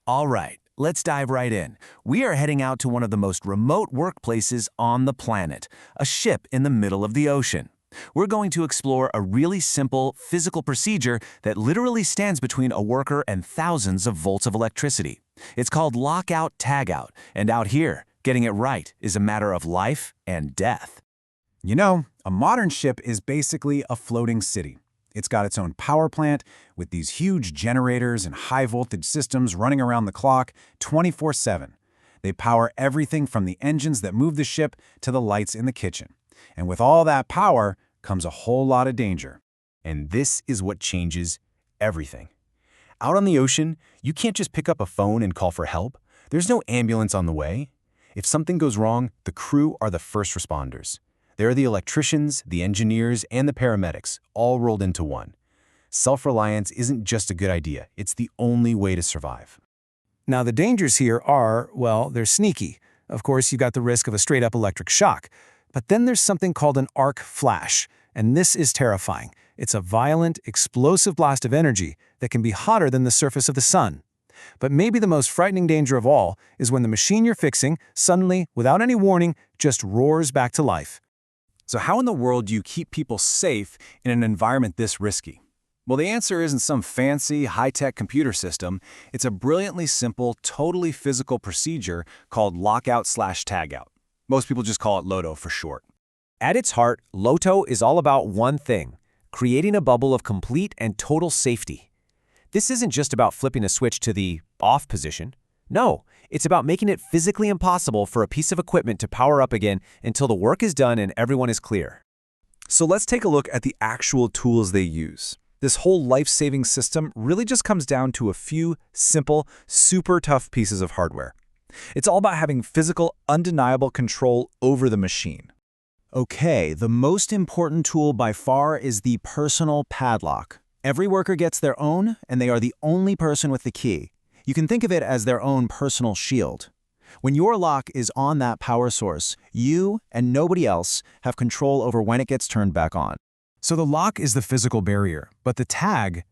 All right, let's dive right in. We are heading out to one of the most remote workplaces on the planet, a ship in the middle of the ocean. We're going to explore a really simple physical procedure that literally stands between a worker and thousands of volts of electricity. It's called lockout tagout, and out here, getting it right is a matter of life and death. You know, a modern ship is basically a floating city. It's got its own power plant with these huge generators and high-voltage systems running around the clock 24/7. They power everything from the engines that move the ship to the lights in the kitchen. And with all that power comes a whole lot of danger. And this is what changes everything. Out on the ocean, you can't just pick up a phone and call for help. There's no ambulance on the way. If something goes wrong, the crew are the first responders. There are the electricians, the engineers, and the paramedics, all rolled into one. Self-reliance isn't just a good idea, it's the only way to survive. Now, the dangers here are, well, they're sneaky. Of course, you've got the risk of a straight-up electric shock. But then there's something called an arc flash, and this is terrifying. It's a violent, explosive blast of energy that can be hotter than the surface of the sun. But maybe the most frightening danger of all is when the machine you're fixing suddenly, without any warning, just roars back to life. So how in the world do you keep people safe in an environment this risky? Well, the answer isn't some fancy, high-tech computer system. It's a brilliantly simple, totally physical procedure called lockout/tagout. Most people just call it LOTO for short. At its heart, LOTO is all about one thing: creating a bubble of complete and total safety. This isn't just about flipping a switch to the off position. No, it's about making it physically impossible for a piece of equipment to power up again until the work is done and everyone is clear. So let's take a look at the actual tools they use. This whole life-saving system really just comes down to a few simple, super tough pieces of hardware. It's all about having physical, undeniable control over the machine. Okay, the most important tool by far is the personal padlock. Every worker gets their own, and they are the only person with the key. You can think of it as their own personal shield. When your lock is on that power source, you and nobody else have control over when it gets turned back on. So the lock is the physical barrier, but the tag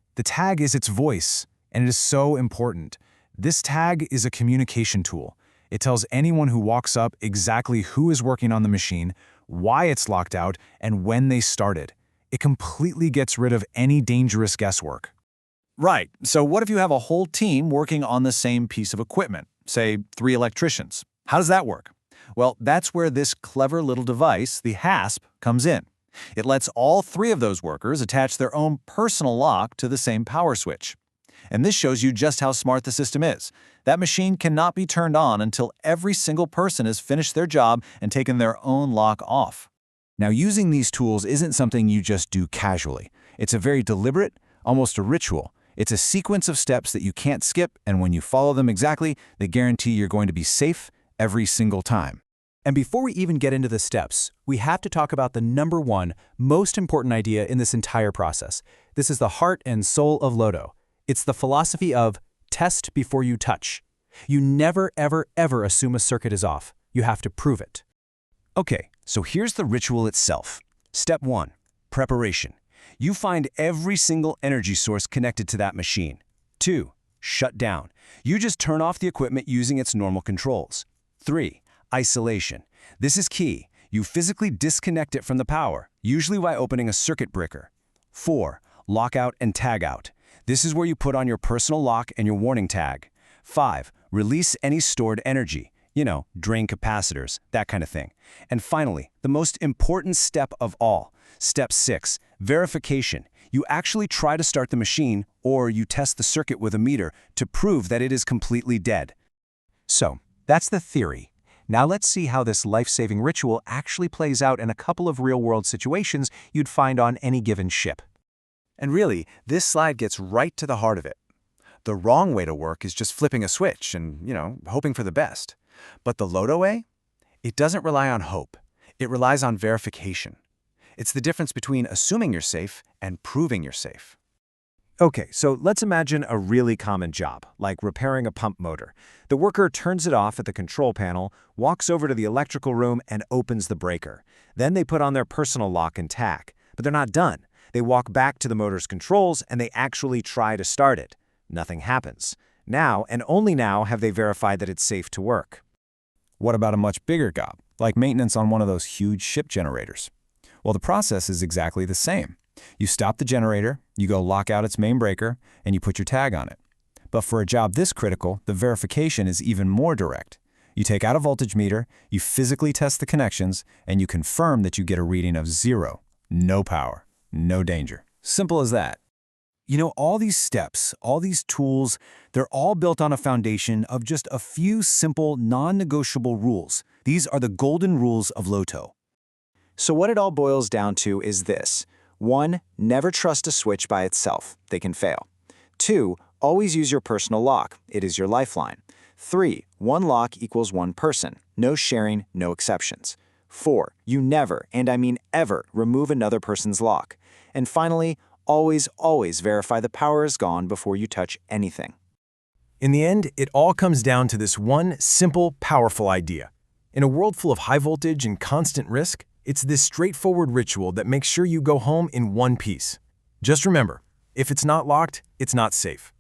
is its voice, and it is so important. This tag is a communication tool. It tells anyone who walks up exactly who is working on the machine, why it's locked out, and when they started. It completely gets rid of any dangerous guesswork. Right, so what if you have a whole team working on the same piece of equipment, say 3 electricians? How does that work? Well, that's where this clever little device, the HASP, comes in. It lets all 3 of those workers attach their own personal lock to the same power switch. And this shows you just how smart the system is. That machine cannot be turned on until every single person has finished their job and taken their own lock off. Now, using these tools isn't something you just do casually. It's a very deliberate, almost a ritual. It's a sequence of steps that you can't skip, and when you follow them exactly, they guarantee you're going to be safe every single time. And before we even get into the steps, we have to talk about the number one most important idea in this entire process. This is the heart and soul of LOTO. It's the philosophy of test before you touch. You never, ever, ever assume a circuit is off. You have to prove it. Okay, so here's the ritual itself. Step 1, preparation. You find every single energy source connected to that machine. 2, shut down. You just turn off the equipment using its normal controls. 3, isolation. This is key. You physically disconnect it from the power, usually by opening a circuit breaker. 4, lockout and tagout. This is where you put on your personal lock and your warning tag. 5, release any stored energy. Drain capacitors, that kind of thing. And finally, the most important step of all, step 6, verification. You actually try to start the machine, or you test the circuit with a meter to prove that it is completely dead. So, that's the theory. Now let's see how this life-saving ritual actually plays out in a couple of real-world situations you'd find on any given ship. And really, this slide gets right to the heart of it. The wrong way to work is just flipping a switch and, hoping for the best. But the LOTO way? It doesn't rely on hope. It relies on verification. It's the difference between assuming you're safe and proving you're safe. Okay, so let's imagine a really common job, like repairing a pump motor. The worker turns it off at the control panel, walks over to the electrical room, and opens the breaker. Then they put on their personal lock and tag. But they're not done. They walk back to the motor's controls, and they actually try to start it. Nothing happens. Now, and only now, have they verified that it's safe to work. What about a much bigger job, like maintenance on one of those huge ship generators? Well, the process is exactly the same. You stop the generator, you go lock out its main breaker, and you put your tag on it. But for a job this critical, the verification is even more direct. You take out a voltage meter, you physically test the connections, and you confirm that you get a reading of 0. No power, no danger. Simple as that. You know, all these steps, all these tools, they're all built on a foundation of just a few simple, non-negotiable rules. These are the golden rules of LOTO. So what it all boils down to is this. 1. Never trust a switch by itself. They can fail. 2. Always use your personal lock. It is your lifeline. 3. One lock equals one person. No sharing, no exceptions. 4. You never, and I mean ever, remove another person's lock. And finally, always verify the power is gone before you touch anything. In the end, it all comes down to this one simple, powerful idea. In a world full of high voltage and constant risk, it's this straightforward ritual that makes sure you go home in one piece. Just remember, if it's not locked, it's not safe.